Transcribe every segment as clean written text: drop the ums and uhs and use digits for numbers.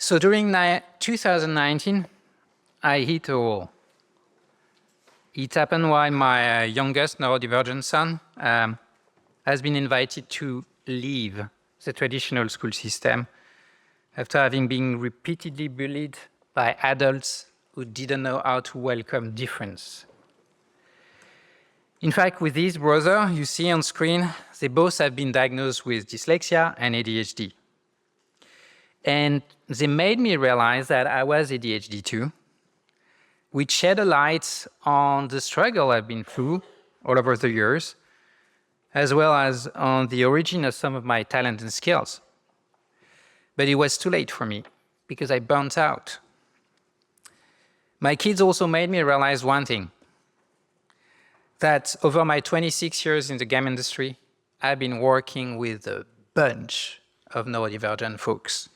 So during 2019, I hit a wall. It happened while my youngest neurodivergent son has been invited to leave the traditional school system after having been repeatedly bullied by adults who didn't know how to welcome difference. In fact, with his brother, you see on screen, they both have been diagnosed with dyslexia and ADHD. And they made me realize that I was ADHD too, which shed a light on the struggle I've been through all over the years, as well as on the origin of some of my talent and skills. But it was too late for me, because I burnt out. My kids also made me realize one thing, that over my 26 years in the game industry, I've been working with a bunch of neurodivergent folks.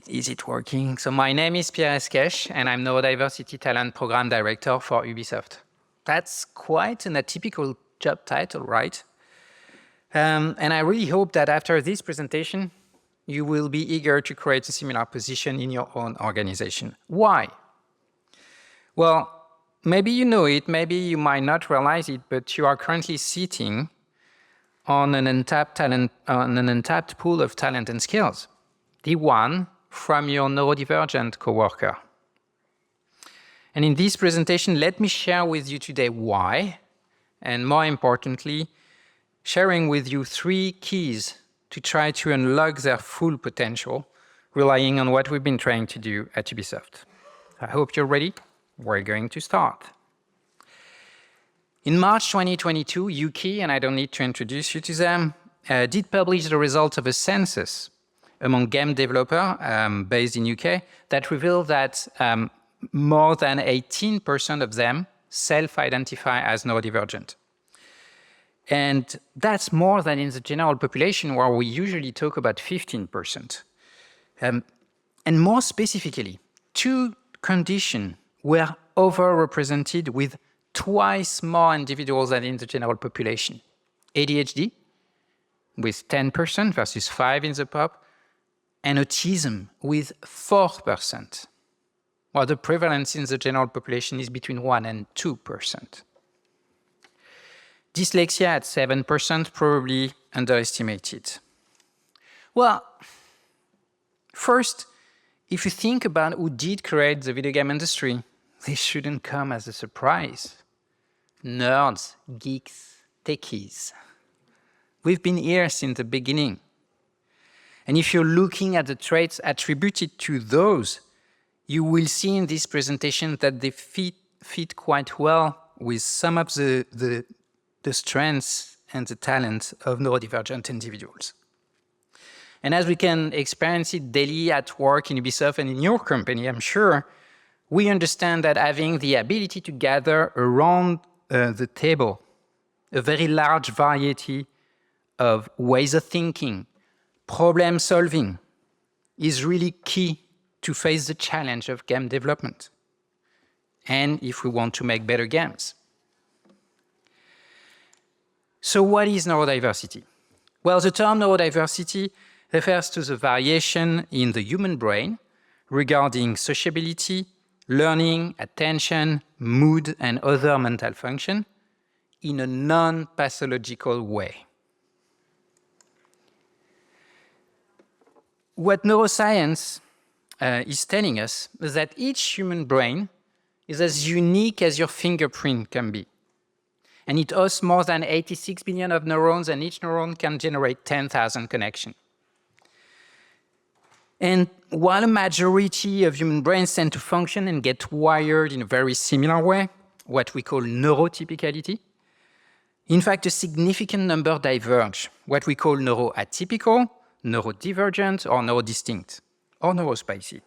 Is it working? So my name is Pierre Escaich, and I'm Neurodiversity Talent Program Director for Ubisoft. That's quite an atypical job title, right? And I really hope that after this presentation, you will be eager to create a similar position in your own organization. Why? Well, maybe you know it, maybe you might not realize it, but you are currently sitting on an untapped pool of talent and skills. The one from your neurodivergent coworker. And in this presentation, let me share with you today why, and more importantly, sharing with you 3 keys to try to unlock their full potential, relying on what we've been trying to do at Ubisoft. I hope you're ready. We're going to start. In March 2022, UK, and I don't need to introduce you to them, did publish the results of a census among game developers based in UK that revealed that more than 18% of them self-identify as neurodivergent. And that's more than in the general population, where we usually talk about 15%. And more specifically, 2 conditions were overrepresented with twice more individuals than in the general population. ADHD, with 10% versus 5% in the pop, and autism with 4%, while the prevalence in the general population is between 1% and 2%. Dyslexia at 7%, probably underestimated. Well, first, if you think about who did create the video game industry, this shouldn't come as a surprise. Nerds, geeks, techies. We've been here since the beginning. And if you're looking at the traits attributed to those, you will see in this presentation that they fit quite well with some of the strengths and the talents of neurodivergent individuals. And as we can experience it daily at work in Ubisoft and in your company, I'm sure, we understand that having the ability to gather around the table a very large variety of ways of thinking, problem solving, is really key to face the challenge of game development, and if we want to make better games. So what is neurodiversity? Well, the term neurodiversity refers to the variation in the human brain regarding sociability, learning, attention, mood, and other mental function in a non-pathological way. What neuroscience is telling us is that each human brain is as unique as your fingerprint can be. And it hosts more than 86 billion of neurons, and each neuron can generate 10,000 connections. And while a majority of human brains tend to function and get wired in a very similar way, what we call neurotypicality, in fact, a significant number diverge, what we call neuroatypical, neurodivergent, or neurodistinct, or neurospicy.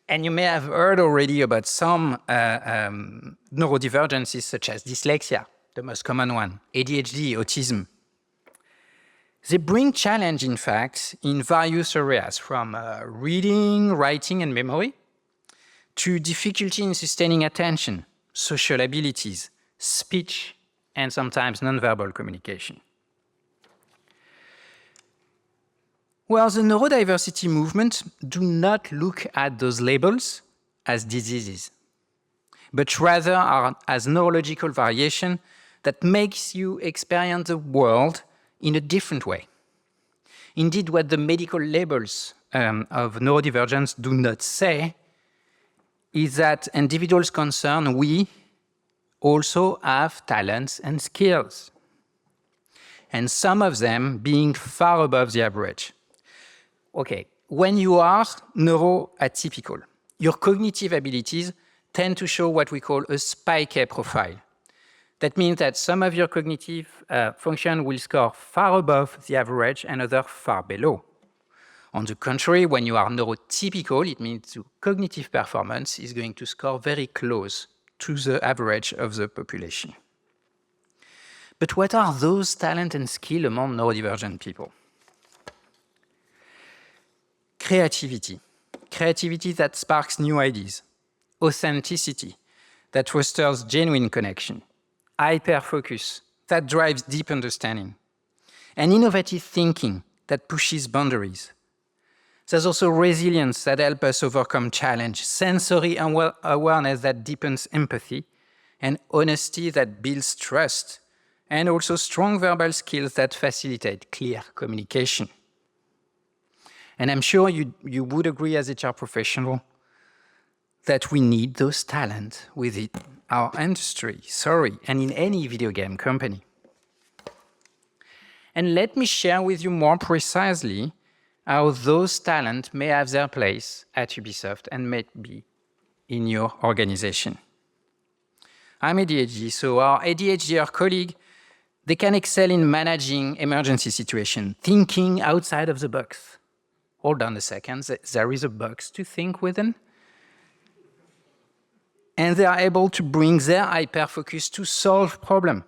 And you may have heard already about some neurodivergencies such as dyslexia, the most common one, ADHD, autism. They bring challenge, in fact, in various areas, from reading, writing, and memory, to difficulty in sustaining attention, social abilities, speech, and sometimes nonverbal communication. Well, the neurodiversity movement do not look at those labels as diseases, but rather are as neurological variation that makes you experience the world in a different way. Indeed, what the medical labels of neurodivergence do not say is that individuals concerned, we also have talents and skills, and some of them being far above the average. Okay, when you are neuroatypical, your cognitive abilities tend to show what we call a spike profile. That means that some of your cognitive function will score far above the average and other far below. On the contrary, when you are neurotypical, it means your cognitive performance is going to score very close to the average of the population. But what are those talents and skills among neurodivergent people? Creativity. Creativity that sparks new ideas. Authenticity that fosters genuine connection. Hyper-focus that drives deep understanding. And innovative thinking that pushes boundaries. There's also resilience that helps us overcome challenge, sensory awareness that deepens empathy, and honesty that builds trust, and also strong verbal skills that facilitate clear communication. And I'm sure you would agree as HR professional that we need those talents within our industry, and in any video game company. And let me share with you more precisely how those talents may have their place at Ubisoft and may be in your organization. I'm ADHD, so our ADHD colleague, they can excel in managing emergency situations, thinking outside of the box. Hold on a second, there is a box to think within. And they are able to bring their hyper-focus to solve problems.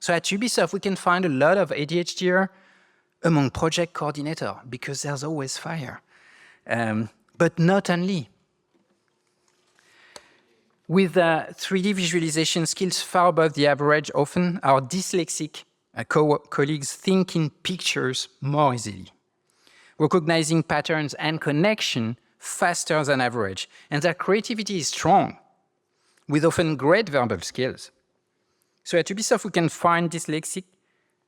So at Ubisoft, we can find a lot of ADHD among project coordinators because there's always fire. But not only. With 3D visualization skills far above the average, often our dyslexic colleagues think in pictures more easily, recognizing patterns and connection faster than average, and their creativity is strong, with often great verbal skills. So at Ubisoft, we can find dyslexic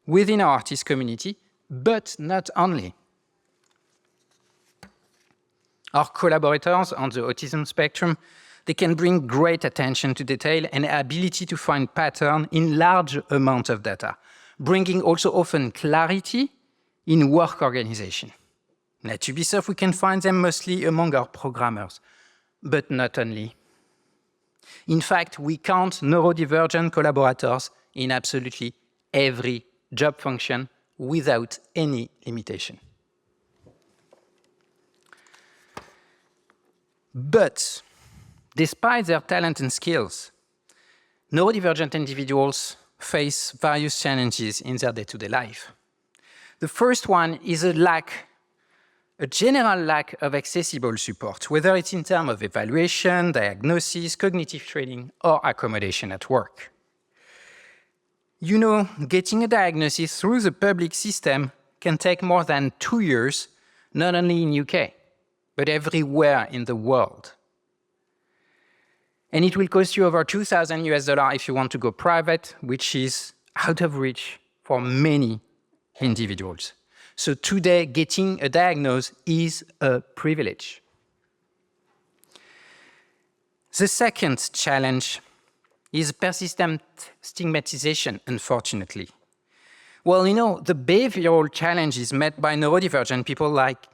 within our artist community, but not only. Our collaborators on the autism spectrum, they can bring great attention to detail and ability to find patterns in large amounts of data, bringing also often clarity in work organization. And at Ubisoft, we can find them mostly among our programmers, but not only. In fact, we count neurodivergent collaborators in absolutely every job function without any limitation. But despite their talent and skills, neurodivergent individuals face various challenges in their day-to-day life. The first one is a general lack of accessible support, whether it's in terms of evaluation, diagnosis, cognitive training, or accommodation at work. You know, getting a diagnosis through the public system can take more than 2 years, not only in UK, but everywhere in the world. And it will cost you over $2,000 if you want to go private, which is out of reach for many individuals. So today, getting a diagnosis is a privilege. The second challenge is persistent stigmatization, unfortunately. Well, you know, the behavioral challenges met by neurodivergent people like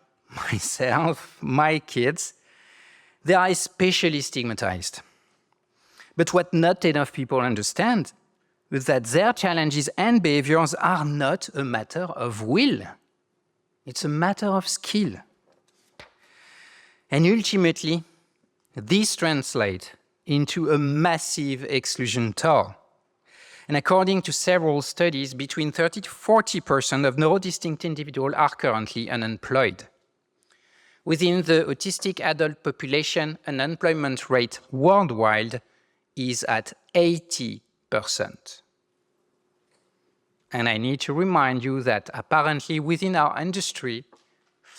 myself, my kids, they are especially stigmatized. But what not enough people understand is that their challenges and behaviors are not a matter of will. It's a matter of skill. And ultimately, this translates into a massive exclusion toll. And according to several studies, between 30 to 40% of neurodistinct individuals are currently unemployed. Within the autistic adult population, unemployment rate worldwide is at 80%. And I need to remind you that apparently within our industry,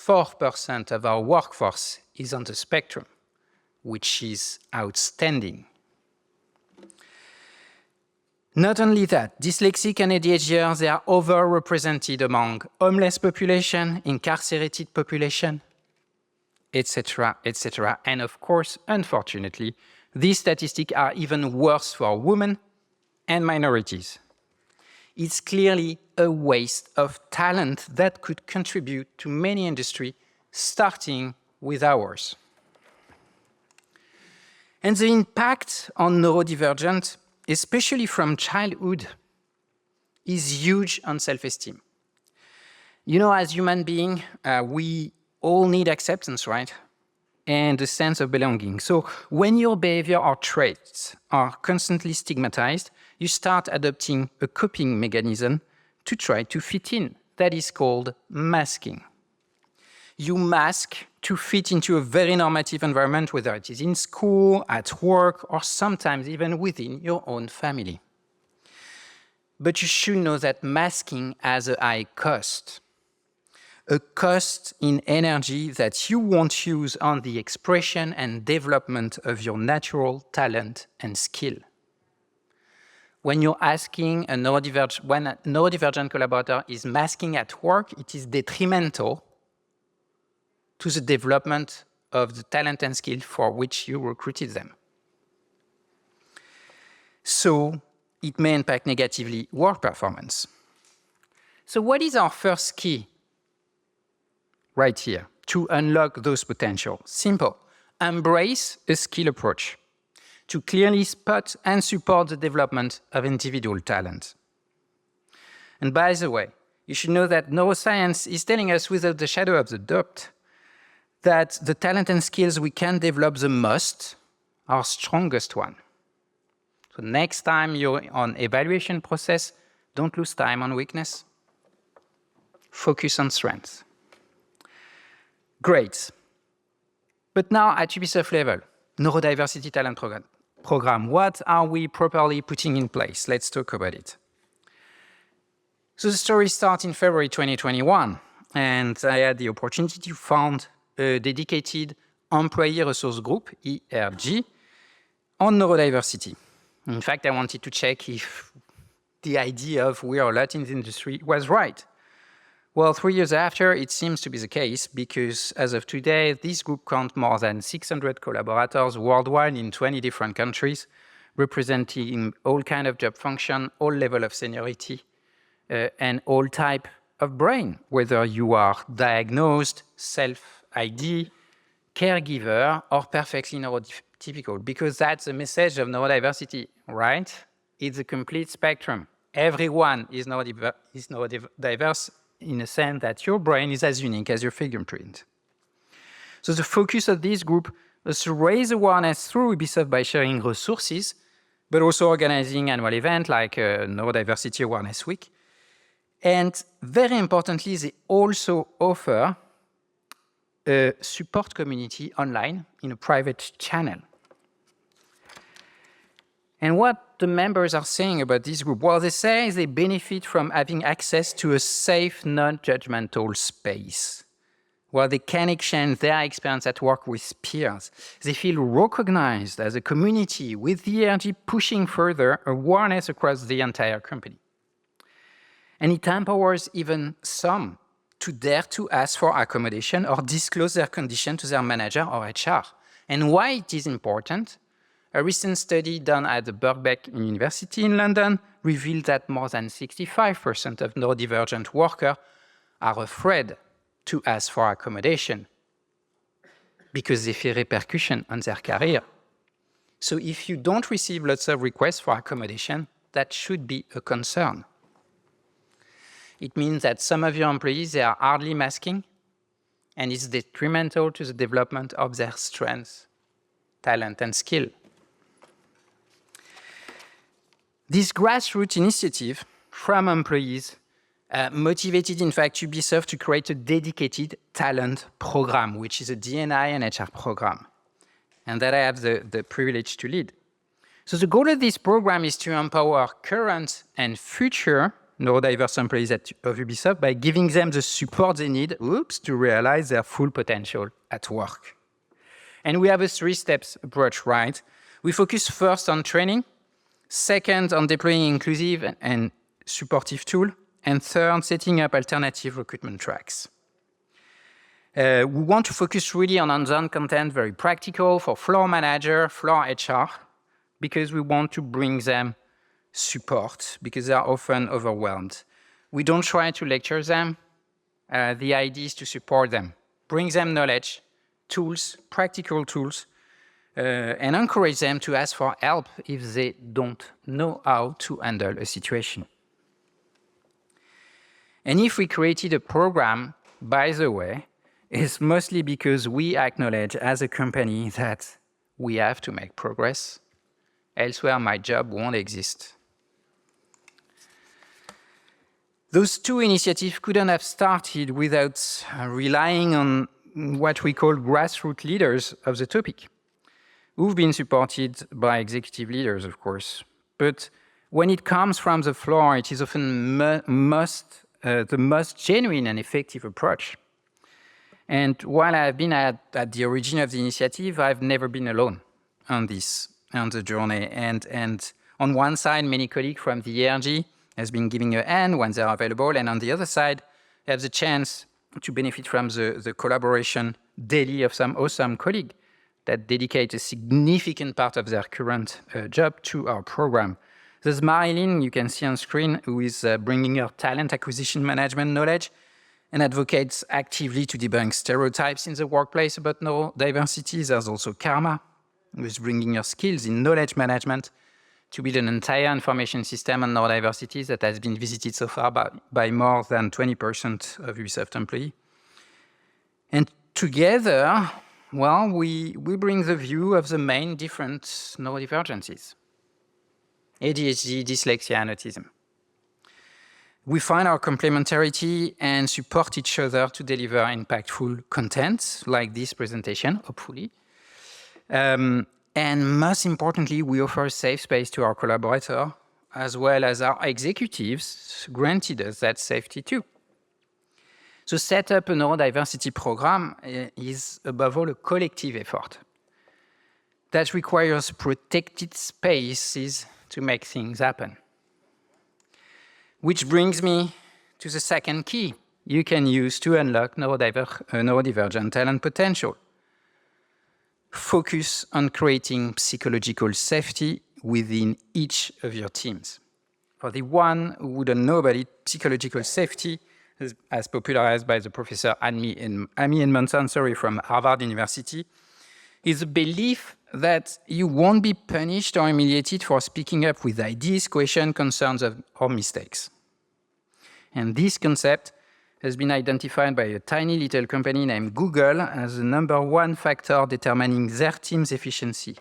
4% of our workforce is on the spectrum, which is outstanding. Not only that, dyslexic and ADHDers, they are overrepresented among homeless population, incarcerated population, etc., etc. And of course, unfortunately, these statistics are even worse for women and minorities. It's clearly a waste of talent that could contribute to many industries, starting with ours. And the impact on neurodivergent, especially from childhood, is huge on self-esteem. You know, as human beings, we all need acceptance, right? And a sense of belonging. So when your behavior or traits are constantly stigmatized, you start adopting a coping mechanism to try to fit in. That is called masking. You mask to fit into a very normative environment, whether it is in school, at work, or sometimes even within your own family. But you should know that masking has a high cost. A cost in energy that you won't use on the expression and development of your natural talent and skill. When you're asking when a neurodivergent collaborator is masking at work, it is detrimental to the development of the talent and skill for which you recruited them. So it may impact negatively work performance. So what is our first key right here to unlock those potential? Simple. Embrace a skill approach to clearly spot and support the development of individual talent. And by the way, you should know that neuroscience is telling us without the shadow of a doubt that the talent and skills we can develop the most are strongest one. So next time you're on evaluation process, don't lose time on weakness. Focus on strengths. Great. But now at Ubisoft level, neurodiversity talent program, what are we properly putting in place? Let's talk about it. So the story starts in February 2021, and I had the opportunity to found a dedicated employee resource group, ERG, on neurodiversity. In fact, I wanted to check if the idea of we are a lot in the industry was right. Well, 3 years after, it seems to be the case, because as of today, this group counts more than 600 collaborators worldwide in 20 different countries, representing all kinds of job function, all level of seniority, and all type of brain, whether you are diagnosed, self-ID, caregiver, or perfectly neurotypical, because that's the message of neurodiversity, right? It's a complete spectrum. Everyone is neurodiverse in a sense that your brain is as unique as your fingerprint. So the focus of this group is to raise awareness through Ubisoft by sharing resources, but also organizing annual events like Neurodiversity Awareness Week. And very importantly, they also offer a support community online in a private channel. And what the members are saying about this group? Well, they say they benefit from having access to a safe, non-judgmental space where they can exchange their experience at work with peers. They feel recognized as a community, with the ERG pushing further awareness across the entire company. And it empowers even some to dare to ask for accommodation or disclose their condition to their manager or HR. And why it is important? A recent study done at the Birkbeck University in London revealed that more than 65% of neurodivergent workers are afraid to ask for accommodation because they fear repercussion on their career. So if you don't receive lots of requests for accommodation, that should be a concern. It means that some of your employees, they are hardly masking, and it's detrimental to the development of their strengths, talent, and skill. This grassroots initiative from employees motivated, in fact, Ubisoft to create a dedicated talent program, which is a D&I and HR program, and that I have the privilege to lead. So the goal of this program is to empower current and future neurodiverse employees of Ubisoft by giving them the support they need, to realize their full potential at work. And we have a three-steps approach, right? We focus first on training, second on deploying inclusive and supportive tools, and third, setting up alternative recruitment tracks. We want to focus really on hands-on content, very practical for floor manager, floor HR, because we want to bring them support, because they are often overwhelmed. We don't try to lecture them. The idea is to support them, bring them knowledge, tools, practical tools, and encourage them to ask for help if they don't know how to handle a situation. And if we created a program, by the way, it's mostly because we acknowledge as a company that we have to make progress. Elsewhere, my job won't exist. Those two initiatives couldn't have started without relying on what we call grassroots leaders of the topic, who've been supported by executive leaders, of course. But when it comes from the floor, it is often the most genuine and effective approach. And while I've been at the origin of the initiative, I've never been alone on the journey. And on one side, many colleagues from the ERG has been giving a hand when they are available, and on the other side, they have the chance to benefit from the collaboration daily of some awesome colleagues that dedicate a significant part of their current job to our program. There's Marilyn, you can see on screen, who is bringing her talent acquisition management knowledge and advocates actively to debunk stereotypes in the workplace about neurodiversity. There's also Karma, who is bringing her skills in knowledge management to build an entire information system on neurodiversity that has been visited so far by more than 20% of Ubisoft employees. And together, well, we bring the view of the main different neurodivergencies: ADHD, dyslexia, and autism. We find our complementarity and support each other to deliver impactful content like this presentation, hopefully. And most importantly, we offer a safe space to our collaborators, as well as our executives granted us that safety too. So set up a neurodiversity program is above all a collective effort that requires protected spaces to make things happen. Which brings me to the second key you can use to unlock neurodivergent talent potential. Focus on creating psychological safety within each of your teams. For the one who wouldn't know about it, psychological safety, as popularized by the professor Amy Edmondson from Harvard University, is the belief that you won't be punished or humiliated for speaking up with ideas, questions, concerns, or mistakes. And this concept has been identified by a tiny little company named Google as the #1 factor determining their team's efficiency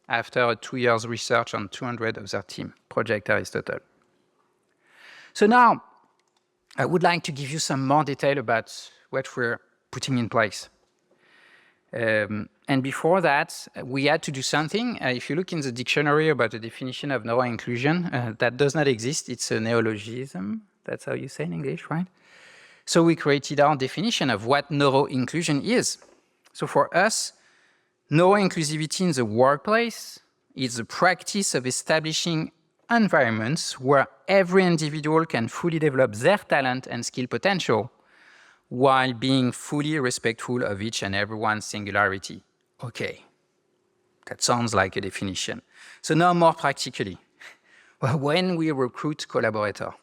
after a 2-year research on 200 of their team, Project Aristotle. So now, I would like to give you some more detail about what we're putting in place. And before that, we had to do something. If you look in the dictionary about the definition of neuro-inclusion, that does not exist. It's a neologism. That's how you say in English, right? So we created our definition of what neuro-inclusion is. So for us, neuro-inclusivity in the workplace is the practice of establishing environments where every individual can fully develop their talent and skill potential while being fully respectful of each and everyone's singularity. Okay, that sounds like a definition. So now more practically, well, when we recruit collaborators,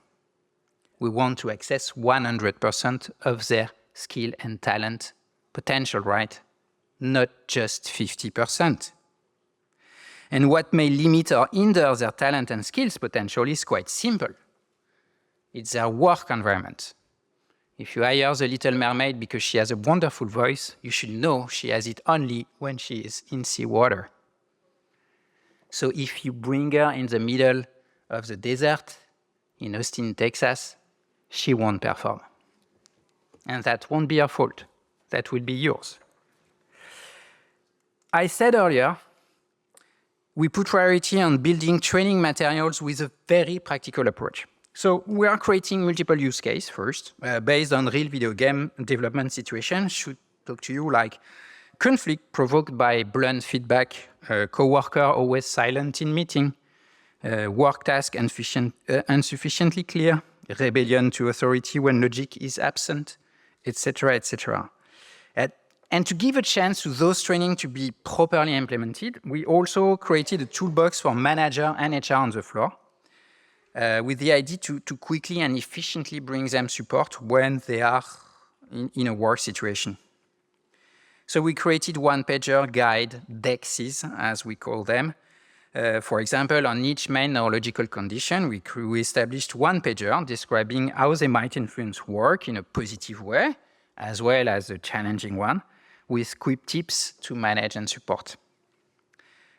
we want to access 100% of their skill and talent potential, right? Not just 50%. And what may limit or hinder their talent and skills potential is quite simple. It's their work environment. If you hire the Little Mermaid because she has a wonderful voice, you should know she has it only when she is in seawater. So if you bring her in the middle of the desert in Austin, Texas, she won't perform. And that won't be her fault. That will be yours. I said earlier, we put priority on building training materials with a very practical approach. So we are creating multiple use cases first, based on real video game development situations. Should talk to you like conflict provoked by blunt feedback, coworker always silent in meeting, work task insufficiently clear, rebellion to authority when logic is absent, etc., etc. And to give a chance to those training to be properly implemented, we also created a toolbox for manager and HR on the floor, with the idea to quickly and efficiently bring them support when they are in a work situation. So we created one-pager guide, DEXs, as we call them. For example, on each main neurological condition, we established one-pager describing how they might influence work in a positive way, as well as a challenging one, with quick tips to manage and support.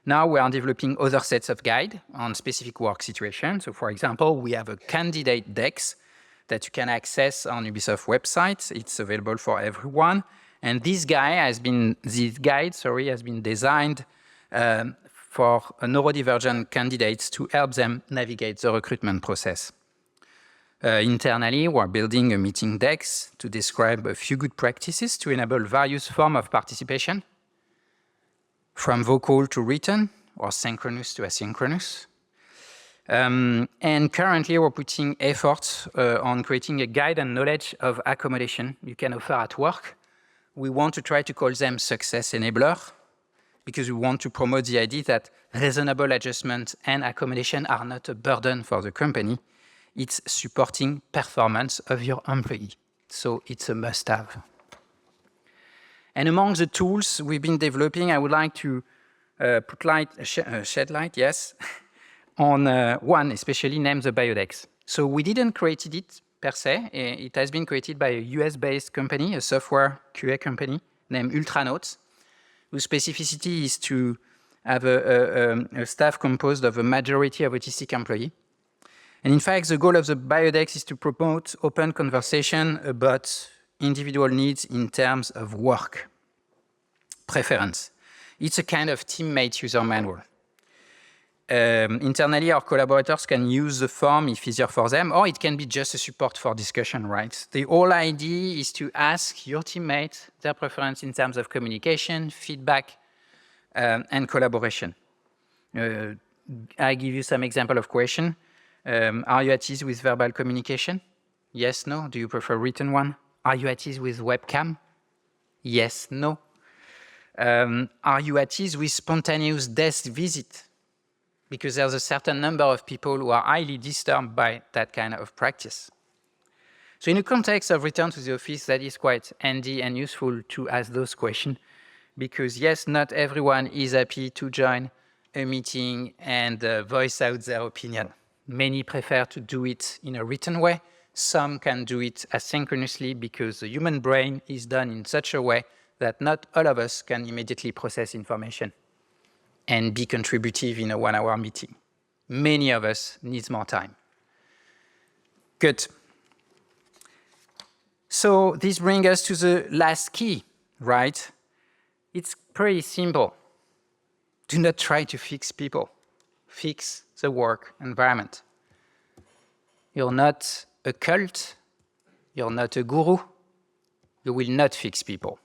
Now we are developing other sets of guides on specific work situations. So for example, we have a candidate DEX that you can access on Ubisoft website. It's available for everyone. And this guide has been designed for neurodivergent candidates to help them navigate the recruitment process. Internally, we're building a meeting DEX to describe a few good practices to enable various forms of participation, from vocal to written, or synchronous to asynchronous. And currently, we're putting efforts on creating a guide and knowledge of accommodation you can offer at work. We want to try to call them success enabler, because we want to promote the idea that reasonable adjustment and accommodation are not a burden for the company. It's supporting performance of your employee. So it's a must-have. And among the tools we've been developing, I would like to shed light, yes, on one, especially named the Biodex. So we didn't create it per se. It has been created by a US-based company, a software QA company named Ultranotes, whose specificity is to have a staff composed of a majority of autistic employees. And in fact, the goal of the Biodex is to promote open conversation about individual needs in terms of work preference. It's a kind of teammate user manual. Internally, our collaborators can use the form if easier for them, or it can be just a support for discussion, right? The whole idea is to ask your teammate their preference in terms of communication, feedback, and collaboration. I give you some example of question. Are you at ease with verbal communication? Yes, no. Do you prefer written one? Are you at ease with webcam? Yes, no. Are you at ease with spontaneous desk visit? Because there's a certain number of people who are highly disturbed by that kind of practice. So in the context of return to the office, that is quite handy and useful to ask those questions, because yes, not everyone is happy to join a meeting and voice out their opinion. Many prefer to do it in a written way. Some can do it asynchronously because the human brain is done in such a way that not all of us can immediately process information and be contributive in a one-hour meeting. Many of us need more time. Good. So this brings us to the last key, right? It's pretty simple. Do not try to fix people. Fix the work environment. You're not a cult. You're not a guru. You will not fix people.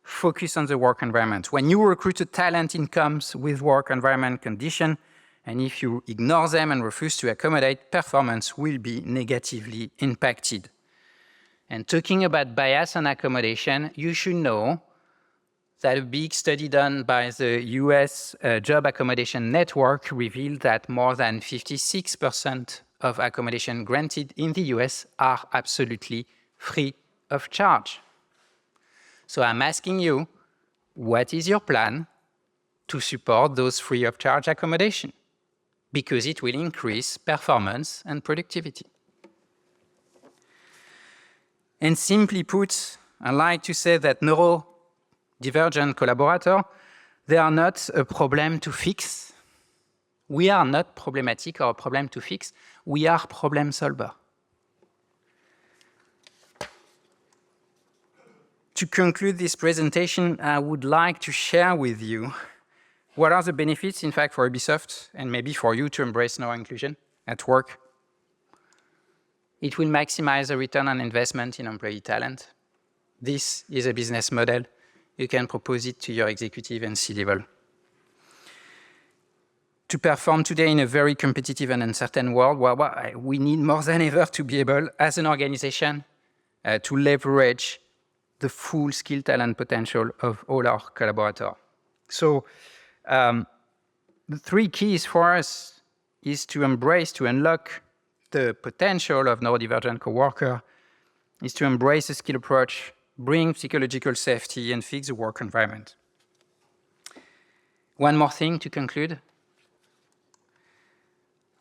Focus on the work environment. When you recruit a talent, it comes with work environment condition, and if you ignore them and refuse to accommodate, performance will be negatively impacted. And talking about bias and accommodation, you should know that a big study done by the US Job Accommodation Network revealed that more than 56% of accommodation granted in the US are absolutely free of charge. So I'm asking you, what is your plan to support those free of charge accommodation? Because it will increase performance and productivity. And simply put, I like to say that neurodivergent collaborators, they are not a problem to fix. We are not problematic or a problem to fix. We are problem solver. To conclude this presentation, I would like to share with you what are the benefits, in fact, for Ubisoft and maybe for you to embrace neuro-inclusion at work. It will maximize the return on investment in employee talent. This is a business model. You can propose it to your executive and C-level. To perform today in a very competitive and uncertain world, we need more than ever to be able, as an organization, to leverage the full skill talent potential of all our collaborators. So the three keys for us is to embrace, to unlock the potential of neurodivergent coworker, is to embrace a skill approach, bring psychological safety, and fix the work environment. One more thing to conclude.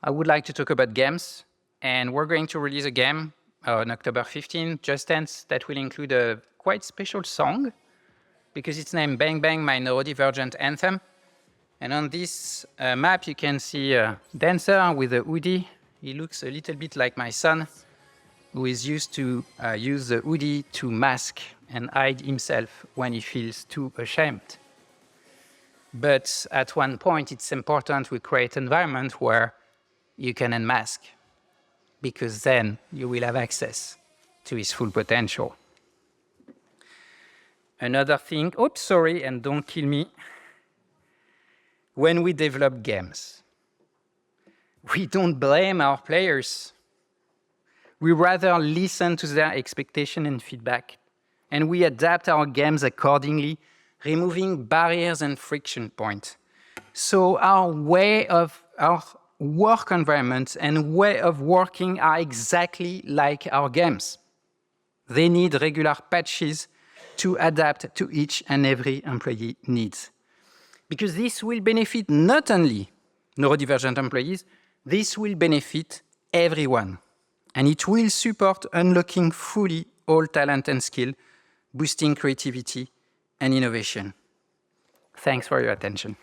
I would like to talk about games, and we're going to release a game on October 15, Just Dance, that will include a quite special song, because it's named Bang Bang, My Neurodivergent Anthem. And on this map, you can see a dancer with a hoodie. He looks a little bit like my son, who is used to use the hoodie to mask and hide himself when he feels too ashamed. But at one point, it's important we create an environment where you can unmask, because then you will have access to his full potential. Another thing, oops, sorry, and don't kill me. When we develop games, we don't blame our players. We rather listen to their expectation and feedback, and we adapt our games accordingly, removing barriers and friction points. So our work environment and way of working are exactly like our games. They need regular patches to adapt to each and every employee needs. Because this will benefit not only neurodivergent employees, this will benefit everyone. And it will support unlocking fully all talent and skill, boosting creativity and innovation. Thanks for your attention.